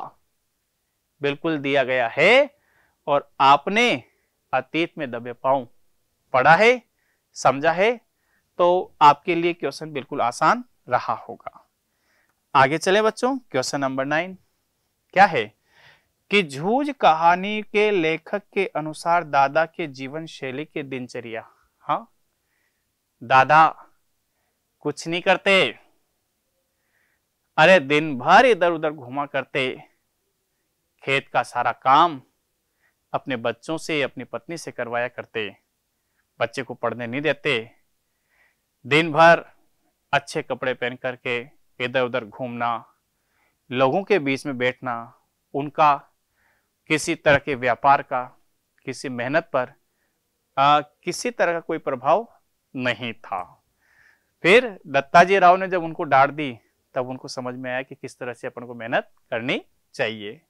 बिल्कुल दिया गया है, और आपने अतीत में दबे पांव पढ़ा है, समझा है, तो आपके लिए क्वेश्चन बिल्कुल आसान रहा होगा। आगे चले बच्चों, क्वेश्चन नंबर 9 क्या है कि जूझ कहानी के लेखक के अनुसार दादा के जीवन शैली की दिनचर्या। हाँ, दादा कुछ नहीं करते, अरे दिन भर इधर उधर घुमा करते, खेत का सारा काम अपने बच्चों से, अपनी पत्नी से करवाया करते, बच्चे को पढ़ने नहीं देते, दिन भर अच्छे कपड़े पहन करके इधर उधर घूमना, लोगों के बीच में बैठना, उनका किसी तरह के व्यापार का, किसी मेहनत पर किसी तरह का कोई प्रभाव नहीं था। फिर दत्ताजी राव ने जब उनको डांट दी तब उनको समझ में आया कि किस तरह से अपन को मेहनत करनी चाहिए।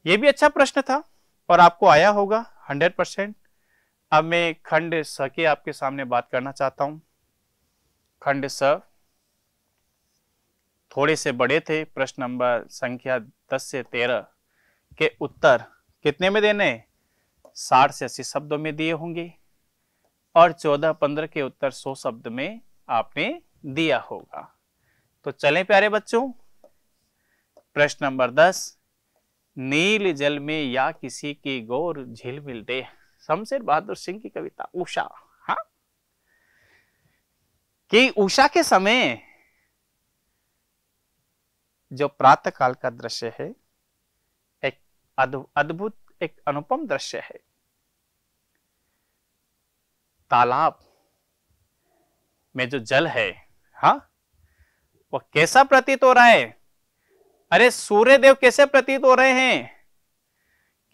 ये भी अच्छा प्रश्न था और आपको आया होगा 100%। अब मैं खंड स के आपके सामने बात करना चाहता हूं। खंड स थोड़े से बड़े थे, प्रश्न नंबर संख्या 10 से 13 के उत्तर कितने में देने? 60 से 80 शब्दों में दिए होंगे, और 14-15 के उत्तर 100 शब्द में आपने दिया होगा। तो चलें प्यारे बच्चों, प्रश्न नंबर 10, नील जल में या किसी की गौर झिलमिल दे, शमशेर बहादुर सिंह की कविता उषा। हाँ, कि उषा के समय जो प्रातः काल का दृश्य है एक अद्भुत, एक अनुपम दृश्य है। तालाब में जो जल है, हाँ, वो कैसा प्रतीत हो रहा है? अरे सूर्य देव कैसे प्रतीत हो रहे हैं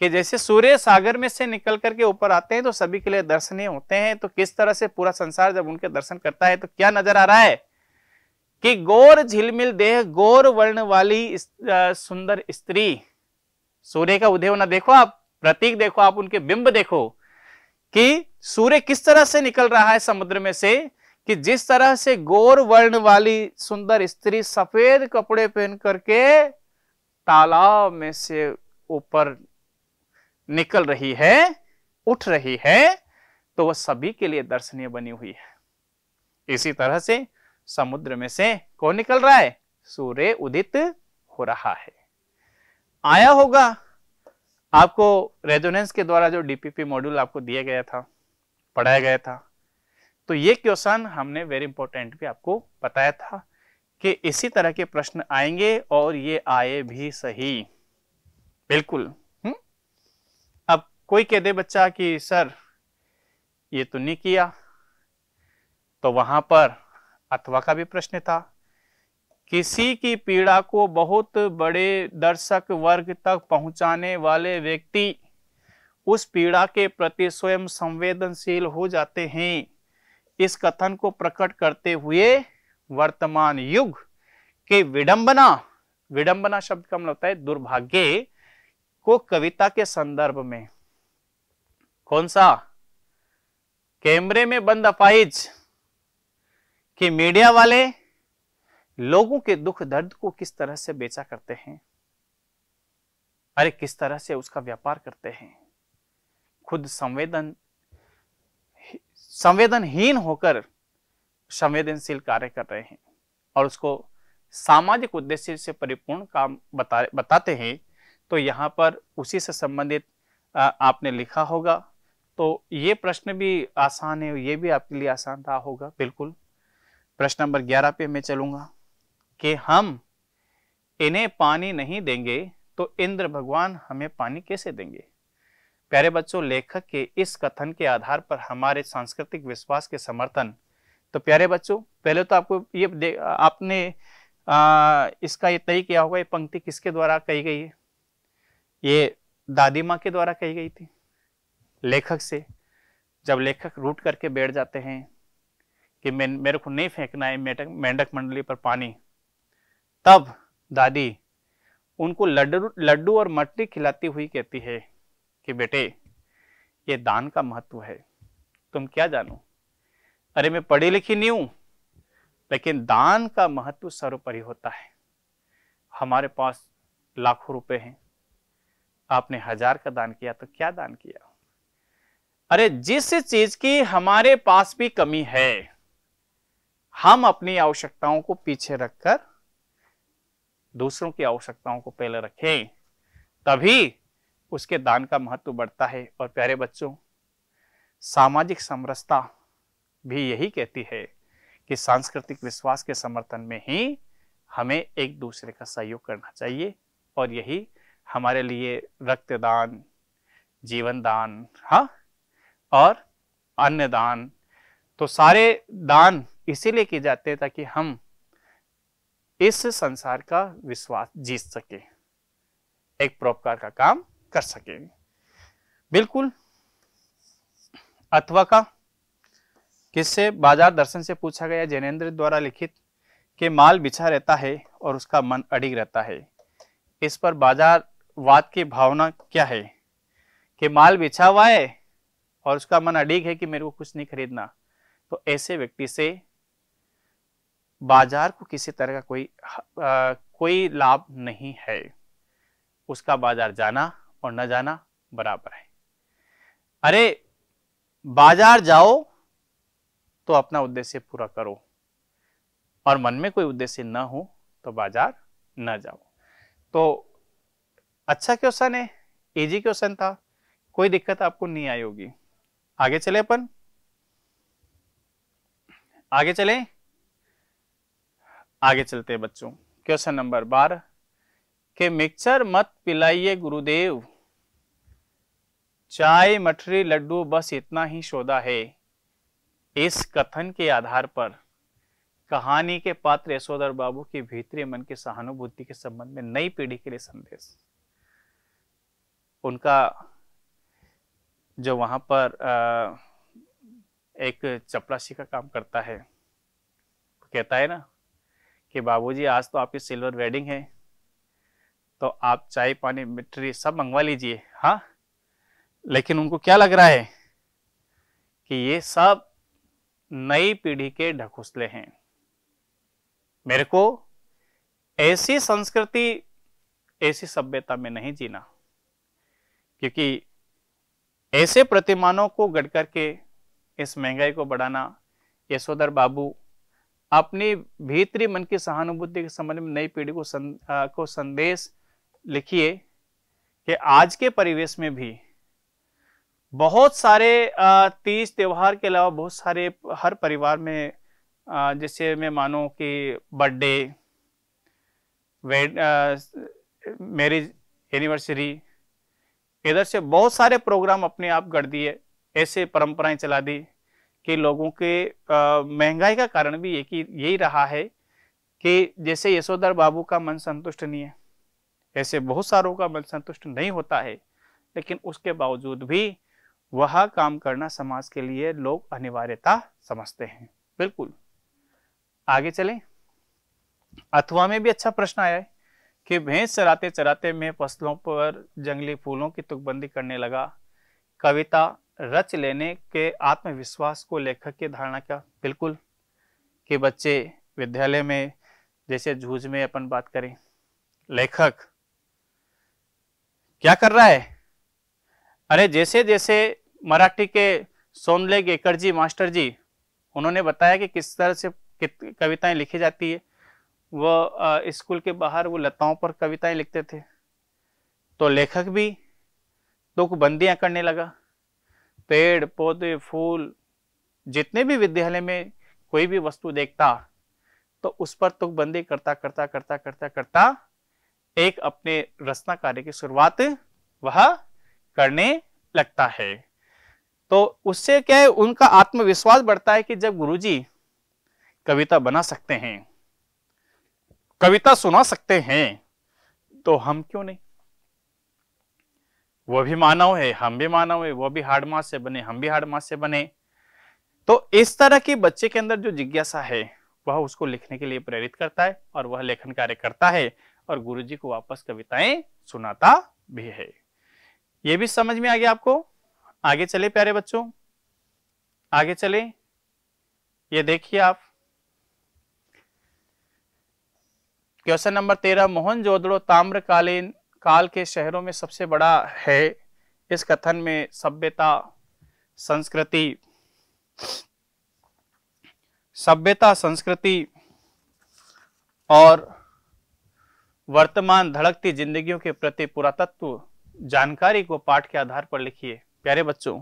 कि जैसे सूर्य सागर में से निकल करके ऊपर आते हैं तो सभी के लिए दर्शनीय होते हैं। तो किस तरह से पूरा संसार जब उनके दर्शन करता है तो क्या नजर आ रहा है कि गौर झिलमिल देह, गौर वर्ण वाली सुंदर स्त्री। सूर्य का उदय होना देखो आप, प्रतीक देखो आप, उनके बिंब देखो कि सूर्य किस तरह से निकल रहा है समुद्र में से, कि जिस तरह से गौर वर्ण वाली सुंदर स्त्री सफेद कपड़े पहन करके तालाब में से ऊपर निकल रही है, उठ रही है, तो वह सभी के लिए दर्शनीय बनी हुई है। इसी तरह से समुद्र में से कौन निकल रहा है? सूर्य उदित हो रहा है। आया होगा आपको रेजोनेंस के द्वारा जो डीपीपी मॉड्यूल आपको दिया गया था, पढ़ाया गया था, तो ये क्वेश्चन हमने वेरी इंपॉर्टेंट भी आपको बताया था कि इसी तरह के प्रश्न आएंगे और ये आए भी सही, बिल्कुल। अब कोई कह दे बच्चा कि सर ये तो नहीं किया, तो वहां पर अथवा का भी प्रश्न था। किसी की पीड़ा को बहुत बड़े दर्शक वर्ग तक पहुंचाने वाले व्यक्ति उस पीड़ा के प्रति स्वयं संवेदनशील हो जाते हैं। इस कथन को प्रकट करते हुए वर्तमान युग के विडंबना, विडंबना शब्द का मतलब होता है दुर्भाग्य, को कविता के संदर्भ में, कौन सा? कैमरे में बंद अपाहिज कि मीडिया वाले लोगों के दुख दर्द को किस तरह से बेचा करते हैं, अरे किस तरह से उसका व्यापार करते हैं, खुद संवेदनहीन होकर संवेदनशील कार्य कर रहे हैं और उसको सामाजिक उद्देश्य से परिपूर्ण काम बताते हैं। तो यहाँ पर उसी से संबंधित आपने लिखा होगा, तो ये प्रश्न भी आसान है, ये भी आपके लिए आसान रहा होगा, बिल्कुल। प्रश्न नंबर 11 पे मैं चलूंगा कि हम इन्हें पानी नहीं देंगे तो इंद्र भगवान हमें पानी कैसे देंगे? प्यारे बच्चों, लेखक के इस कथन के आधार पर हमारे सांस्कृतिक विश्वास के समर्थन, तो प्यारे बच्चों पहले तो आपको ये आपने इसका ये तय किया होगा, ये पंक्ति किसके द्वारा कही गई है? ये दादी माँ के द्वारा कही गई थी लेखक से। जब लेखक रूठ करके बैठ जाते हैं कि मेरे को नहीं फेंकना है मेंढक मंडली पर पानी, तब दादी उनको लड्डू और मट्टी खिलाती हुई कहती है कि बेटे ये दान का महत्व है, तुम क्या जानो, अरे मैं पढ़ी लिखी नहीं हूं, लेकिन दान का महत्व सर्वोपरि होता है। हमारे पास लाखों रुपए हैं, आपने 1000 का दान किया तो क्या दान किया? अरे जिस चीज की हमारे पास भी कमी है, हम अपनी आवश्यकताओं को पीछे रखकर दूसरों की आवश्यकताओं को पहले रखें, तभी उसके दान का महत्व बढ़ता है। और प्यारे बच्चों, सामाजिक समरसता भी यही कहती है कि सांस्कृतिक विश्वास के समर्थन में ही हमें एक दूसरे का सहयोग करना चाहिए, और यही हमारे लिए रक्तदान, जीवन दान, हाँ, और अन्य दान, तो सारे दान इसीलिए किए जाते हैं ताकि हम इस संसार का विश्वास जीत सके, एक परोपकार का काम कर सके। बिल्कुल। अथवा का किससे? बाजार दर्शन से पूछा गया, जैनेन्द्र द्वारा लिखित, कि माल बिछा रहता है और उसका मन अडिग रहता है। इस पर बाजारवाद की भावना क्या है कि माल बिछा हुआ है और उसका मन अडिग है कि मेरे को कुछ नहीं खरीदना, तो ऐसे व्यक्ति से बाजार को किसी तरह का कोई लाभ नहीं है। उसका बाजार जाना और न जाना बराबर है। अरे बाजार जाओ तो अपना उद्देश्य पूरा करो, और मन में कोई उद्देश्य न हो तो बाजार न जाओ। तो अच्छा क्वेश्चन है, इजी क्वेश्चन था, कोई दिक्कत आपको नहीं आई होगी। आगे चले अपन, आगे चले, आगे चलते हैं बच्चों। क्वेश्चन नंबर 12, कि मिक्सचर मत पिलाइए गुरुदेव, चाय मठरी लड्डू बस इतना ही सौदा है। इस कथन के आधार पर कहानी के पात्र यशोधर बाबू के भीतरी मन की सहानुभूति के संबंध में नई पीढ़ी के लिए संदेश। उनका जो वहां पर एक चपरासी का काम करता है, कहता है ना कि बाबूजी आज तो आपकी सिल्वर वेडिंग है, तो आप चाय पानी मिठाई सब मंगवा लीजिए। हाँ, लेकिन उनको क्या लग रहा है कि ये सब नई पीढ़ी के ढकोसले हैं। मेरे को ऐसी संस्कृति, ऐसी सभ्यता में नहीं जीना, क्योंकि ऐसे प्रतिमानों को गढ़ करके इस महंगाई को बढ़ाना। यशोधर बाबू अपनी भीतरी मन की सहानुभूति के संबंध में नई पीढ़ी को संदेश लिखिए कि आज के परिवेश में भी बहुत सारे तीज त्योहार के अलावा बहुत सारे हर परिवार में जैसे मैं मानो कि बर्थडे, मैरिज एनिवर्सरी, इधर से बहुत सारे प्रोग्राम अपने आप गढ़ दिए, ऐसे परंपराएं चला दी कि लोगों के महंगाई का कारण भी यही रहा है कि जैसे यशोधर बाबू का मन संतुष्ट नहीं है, ऐसे बहुत सारों का मन संतुष्ट नहीं होता है, लेकिन उसके बावजूद भी वह काम करना समाज के लिए लोग अनिवार्यता समझते हैं। बिल्कुल। आगे चलें। अथवा में भी अच्छा प्रश्न आया है कि भैंस चराते चराते मैं फसलों पर जंगली फूलों की तुकबंदी करने लगा। कविता रच लेने के आत्मविश्वास को लेखक की धारणा क्या? बिल्कुल, कि बच्चे विद्यालय में जैसे जूझ में अपन बात करें, लेखक क्या कर रहा है? अरे जैसे जैसे मराठी के सोनले गेकर जी मास्टर जी, उन्होंने बताया कि किस तरह से कविताएं लिखी जाती है। वो स्कूल के बाहर वो लताओं पर कविताएं लिखते थे, तो लेखक भी तुकबंदियां करने लगा। पेड़ पौधे फूल जितने भी विद्यालय में कोई भी वस्तु देखता तो उस पर तुकबंदी करता करता करता करता करता एक अपने रचना कार्य की शुरुआत वह करने लगता है। तो उससे क्या है, उनका आत्मविश्वास बढ़ता है कि जब गुरुजी कविता बना सकते हैं, कविता सुना सकते हैं, तो हम क्यों नहीं? वो भी मानव है, हम भी मानव है, वो भी हाड़ मास से बने, हम भी हाड़ मास से बने। तो इस तरह की बच्चे के अंदर जो जिज्ञासा है वह उसको लिखने के लिए प्रेरित करता है और वह लेखन कार्य करता है और गुरुजी को वापस कविताएं सुनाता भी है। ये भी समझ में आ गया आपको? आगे चले प्यारे बच्चों, आगे चले। ये देखिए आप, क्वेश्चन नंबर 13, मोहनजोदड़ो ताम्रकालीन काल के शहरों में सबसे बड़ा है। इस कथन में सभ्यता संस्कृति और वर्तमान धड़कती जिंदगियों के प्रति पुरातत्व जानकारी को पाठ के आधार पर लिखिए। प्यारे बच्चों,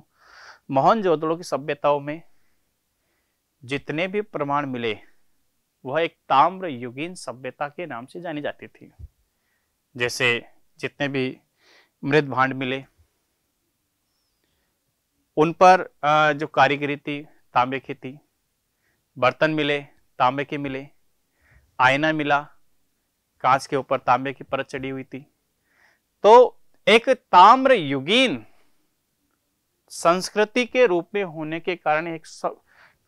मोहनजोदड़ो की सभ्यताओं में जितने भी प्रमाण मिले वह एक ताम्र युगीन सभ्यता के नाम से जानी जाती थी। जैसे जितने भी मृत भांड मिले उन पर जो कारीगरी थी तांबे की थी, बर्तन मिले तांबे के मिले, आईना मिला कांच के ऊपर तांबे की परत चढ़ी हुई थी। तो एक ताम्र युगीन संस्कृति के रूप में होने के कारण एक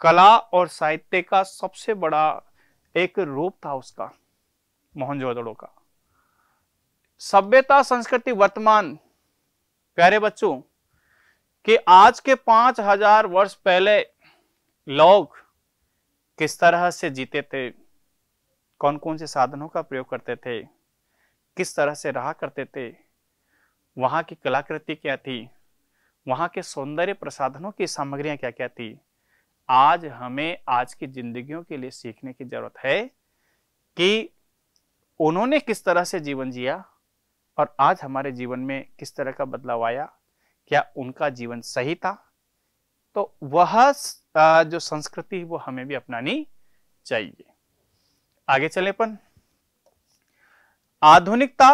कला और साहित्य का सबसे बड़ा एक रूप था उसका, मोहनजोदड़ो का। सभ्यता संस्कृति वर्तमान, प्यारे बच्चों, कि आज के 5000 वर्ष पहले लोग किस तरह से जीते थे, कौन कौन से साधनों का प्रयोग करते थे, किस तरह से रहा करते थे, वहां की कलाकृति क्या थी, वहां के सौंदर्य प्रसाधनों की सामग्रियां क्या क्या थी, आज हमें आज की जिंदगियों के लिए सीखने की जरूरत है कि उन्होंने किस तरह से जीवन जिया और आज हमारे जीवन में किस तरह का बदलाव आया, क्या उनका जीवन सही था? तो वह जो संस्कृति वो हमें भी अपनानी चाहिए। आगे चले अपन। आधुनिकता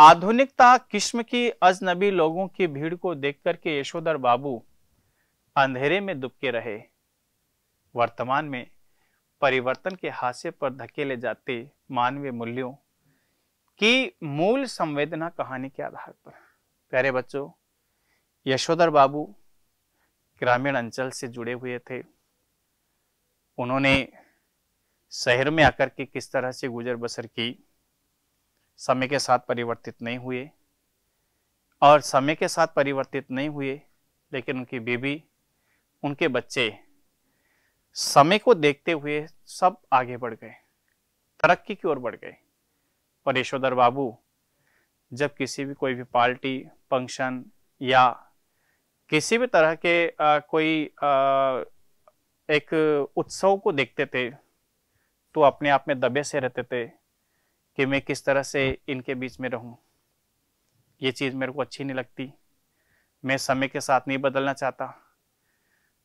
आधुनिकता किस्म की अजनबी लोगों की भीड़ को देख करके यशोधर बाबू अंधेरे में दुबके रहे। वर्तमान में परिवर्तन के हाशिए पर धकेले जाते मानवीय मूल्यों की मूल संवेदना कहानी के आधार पर। प्यारे बच्चों, यशोधर बाबू ग्रामीण अंचल से जुड़े हुए थे। उन्होंने शहर में आकर के किस तरह से गुजर बसर की, समय के साथ परिवर्तित नहीं हुए, और समय के साथ परिवर्तित नहीं हुए लेकिन उनकी बीवी, उनके बच्चे समय को देखते हुए सब आगे बढ़ गए, तरक्की की ओर बढ़ गए। और यशोधर बाबू जब किसी भी कोई भी पार्टी, फंक्शन या किसी भी तरह के कोई एक उत्सव को देखते थे तो अपने आप में दबे से रहते थे कि मैं किस तरह से इनके बीच में रहूं, ये चीज़ मेरे को अच्छी नहीं लगती, मैं समय के साथ नहीं बदलना चाहता,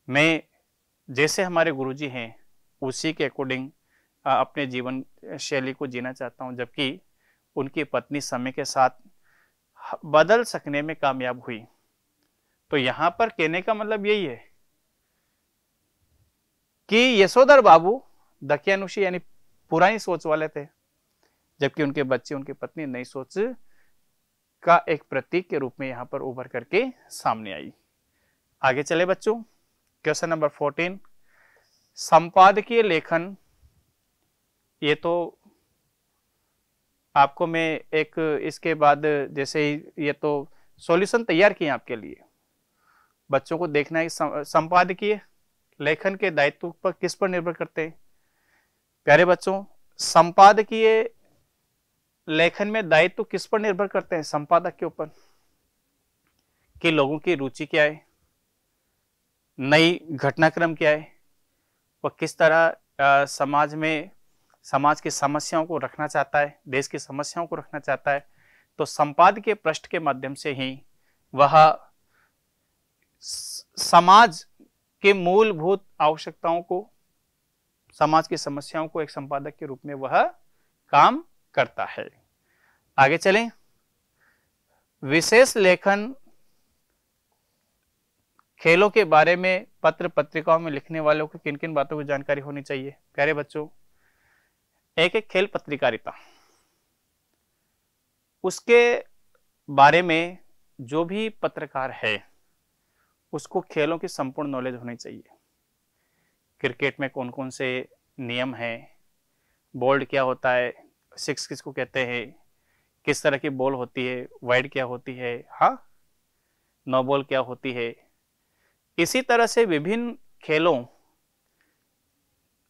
मैं जैसे हमारे गुरुजी हैं उसी के अकॉर्डिंग अपने जीवन शैली को जीना चाहता हूं। जबकि उनकी पत्नी समय के साथ बदल सकने में कामयाब हुई। तो यहां पर कहने का मतलब यही है कि यशोधर बाबू दकियानुशी यानी पुरानी सोच वाले थे, जबकि उनके बच्चे, उनकी पत्नी नई सोच का एक प्रतीक के रूप में यहां पर उभर करके सामने आई। आगे चले बच्चों, क्वेश्चन नंबर 14, संपादकीय लेखन। ये तो आपको मैं एक इसके बाद जैसे ही ये तो सॉल्यूशन तैयार किए आपके लिए, बच्चों को देखना है संपादकीय लेखन के दायित्व पर किस पर निर्भर करते हैं। प्यारे बच्चों, संपादकीय लेखन में दायित्व किस पर निर्भर करते हैं? संपादक के ऊपर कि लोगों की रुचि क्या है, नई घटनाक्रम क्या है, वह किस तरह समाज में समाज की समस्याओं को रखना चाहता है, देश की समस्याओं को रखना चाहता है। तो संपादकीय पृष्ठ के माध्यम से ही वह समाज के मूलभूत आवश्यकताओं को, समाज की समस्याओं को एक संपादक के रूप में वह काम करता है। आगे चलें, विशेष लेखन। खेलों के बारे में पत्र पत्रिकाओं में लिखने वालों को किन किन बातों की जानकारी होनी चाहिए? प्यारे बच्चों, एक खेल पत्रकारिता, उसके बारे में जो भी पत्रकार है उसको खेलों की संपूर्ण नॉलेज होनी चाहिए। क्रिकेट में कौन कौन से नियम हैं, बोल्ड क्या होता है, सिक्स किसको कहते हैं, किस तरह की बॉल होती है, वाइड क्या होती है, हाँ, नो बॉल क्या होती है। इसी तरह से विभिन्न खेलों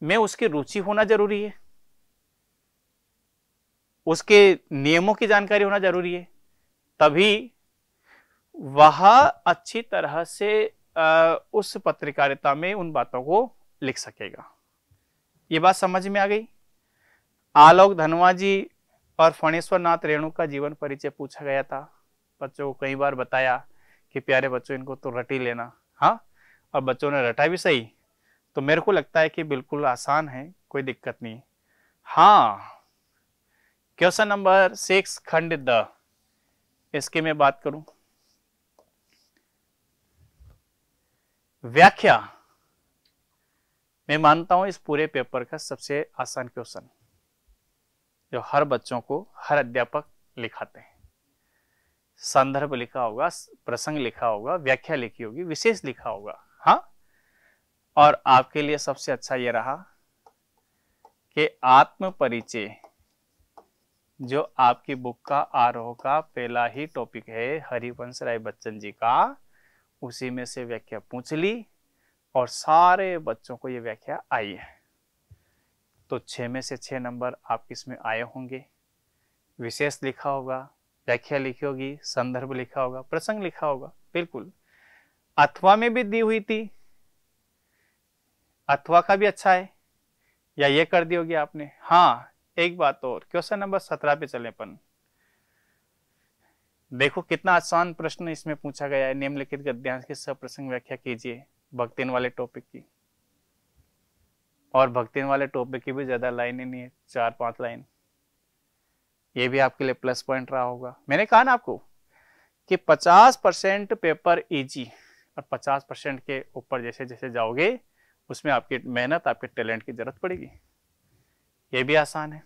में उसकी रुचि होना जरूरी है, उसके नियमों की जानकारी होना जरूरी है, तभी वह अच्छी तरह से उस पत्रकारिता में उन बातों को लिख सकेगा। ये बात समझ में आ गई? आलोक धनवा जी और फणेश्वर नाथ रेणु का जीवन परिचय पूछा गया था। बच्चों को कई बार बताया कि प्यारे बच्चों इनको तो रट ही लेना, हाँ, और बच्चों ने रटा भी सही। तो मेरे को लगता है कि बिल्कुल आसान है, कोई दिक्कत नहीं। हाँ, क्वेश्चन नंबर 6 खंड द, इसकी मैं बात करूं, व्याख्या। मैं मानता हूं इस पूरे पेपर का सबसे आसान क्वेश्चन जो हर बच्चों को हर अध्यापक लिखाते हैं। संदर्भ लिखा होगा, प्रसंग लिखा होगा, व्याख्या लिखी होगी, विशेष लिखा होगा, हाँ। और आपके लिए सबसे अच्छा यह रहा कि आत्म परिचय जो आपकी बुक का आरोह का पहला ही टॉपिक है हरिवंश राय बच्चन जी का, उसी में से व्याख्या पूछ ली और सारे बच्चों को ये व्याख्या आई है। तो 6 में से 6 नंबर आपके इसमें आए होंगे। विशेष लिखा होगा, व्याख्या लिखी होगी, संदर्भ लिखा होगा, प्रसंग लिखा होगा, बिल्कुल। अथवा में भी दी हुई थी, अथवा का भी अच्छा है, या ये कर दी होगी आपने। हाँ, एक बात और, क्वेश्चन नंबर 17 पे चले अपन। देखो कितना आसान प्रश्न इसमें पूछा गया है। निम्नलिखित गद्यांश की सप्रसंग व्याख्या कीजिए भक्तिन वाले टॉपिक की। और भक्तिन वाले टॉपिक की भी ज्यादा लाइन नहीं है, 4-5 लाइन। ये भी आपके लिए प्लस पॉइंट रहा होगा। मैंने कहा ना आपको कि 50% पेपर इजी और 50% के ऊपर जैसे जैसे जाओगे उसमें आपकी मेहनत, आपके टैलेंट की जरूरत पड़ेगी। ये भी आसान है।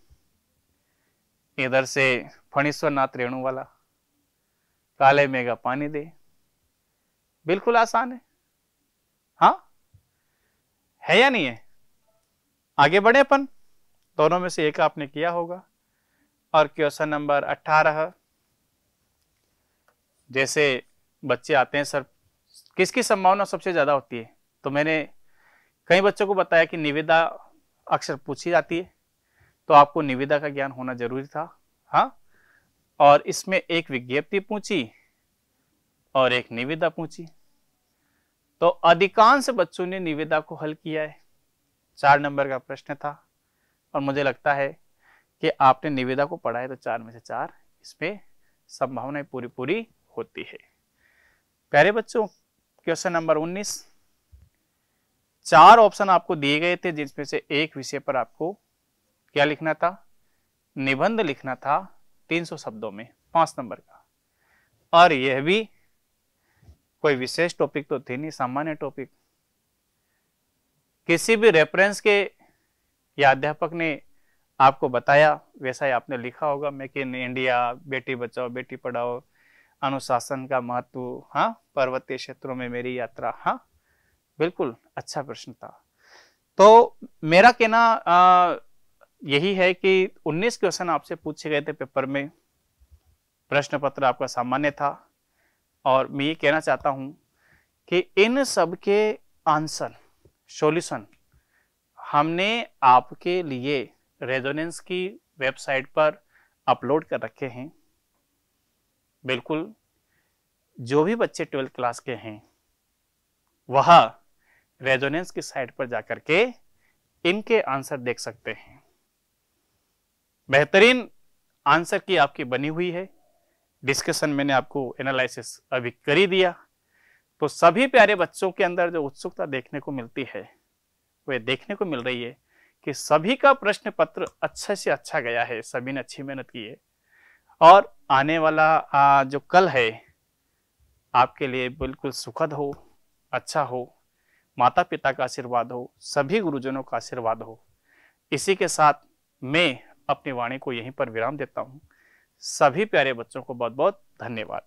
इधर से फणीश्वर नाथ रेणु वाला, काले मेघा पानी दे, बिल्कुल आसान है। हाँ, है या नहीं है? आगे बढ़े अपन, दोनों में से एक आपने किया होगा। और क्वेश्चन नंबर 18, जैसे बच्चे आते हैं सर किसकी संभावना सबसे ज्यादा होती है, तो मैंने कई बच्चों को बताया कि निविदा अक्सर पूछी जाती है, तो आपको निविदा का ज्ञान होना जरूरी था। हाँ, और इसमें एक विज्ञप्ति पूछी और एक निविदा पूछी, तो अधिकांश बच्चों ने निविदा को हल किया है। 4 नंबर का प्रश्न था और मुझे लगता है कि आपने निविदा को पढ़ा है, तो 4 में से 4 इसमें संभावनाएं पूरी पूरी होती है। प्यारे बच्चों, क्वेश्चन नंबर 19, 4 ऑप्शन आपको दिए गए थे जिसमें से एक विषय पर आपको क्या लिखना था, निबंध लिखना था 300 शब्दों में, 5 नंबर का। और यह भी कोई विशेष टॉपिक तो थे नहीं, सामान्य टॉपिक। किसी भी रेफरेंस के या अध्यापक ने आपको बताया वैसा ही आपने लिखा होगा। Make in India, Beti Bachao Beti Padhao, अनुशासन का महत्व, हाँ, पर्वतीय क्षेत्रों में मेरी यात्रा। हाँ, बिल्कुल अच्छा प्रश्न था। तो मेरा कहना यही है कि 19 क्वेश्चन आपसे पूछे गए थे पेपर में, प्रश्न पत्र आपका सामान्य था। और मैं ये कहना चाहता हूं कि इन सब के आंसर, सॉल्यूशन हमने आपके लिए रेजोनेंस की वेबसाइट पर अपलोड कर रखे हैं। बिल्कुल, जो भी बच्चे 12th क्लास के हैं वह रेजोनेंस की साइट पर जाकर के इनके आंसर देख सकते हैं। बेहतरीन आंसर की आपकी बनी हुई है। डिस्कशन मैंने आपको एनालिसिस अभी कर ही दिया। तो सभी प्यारे बच्चों के अंदर जो उत्सुकता देखने को मिलती है वह देखने को मिल रही है कि सभी का प्रश्न पत्र अच्छा से अच्छा गया है, सभी ने अच्छी मेहनत की है। और आने वाला जो कल है आपके लिए बिल्कुल सुखद हो, अच्छा हो, माता पिता का आशीर्वाद हो, सभी गुरुजनों का आशीर्वाद हो। इसी के साथ मैं अपनी वाणी को यहीं पर विराम देता हूं। सभी प्यारे बच्चों को बहुत बहुत धन्यवाद।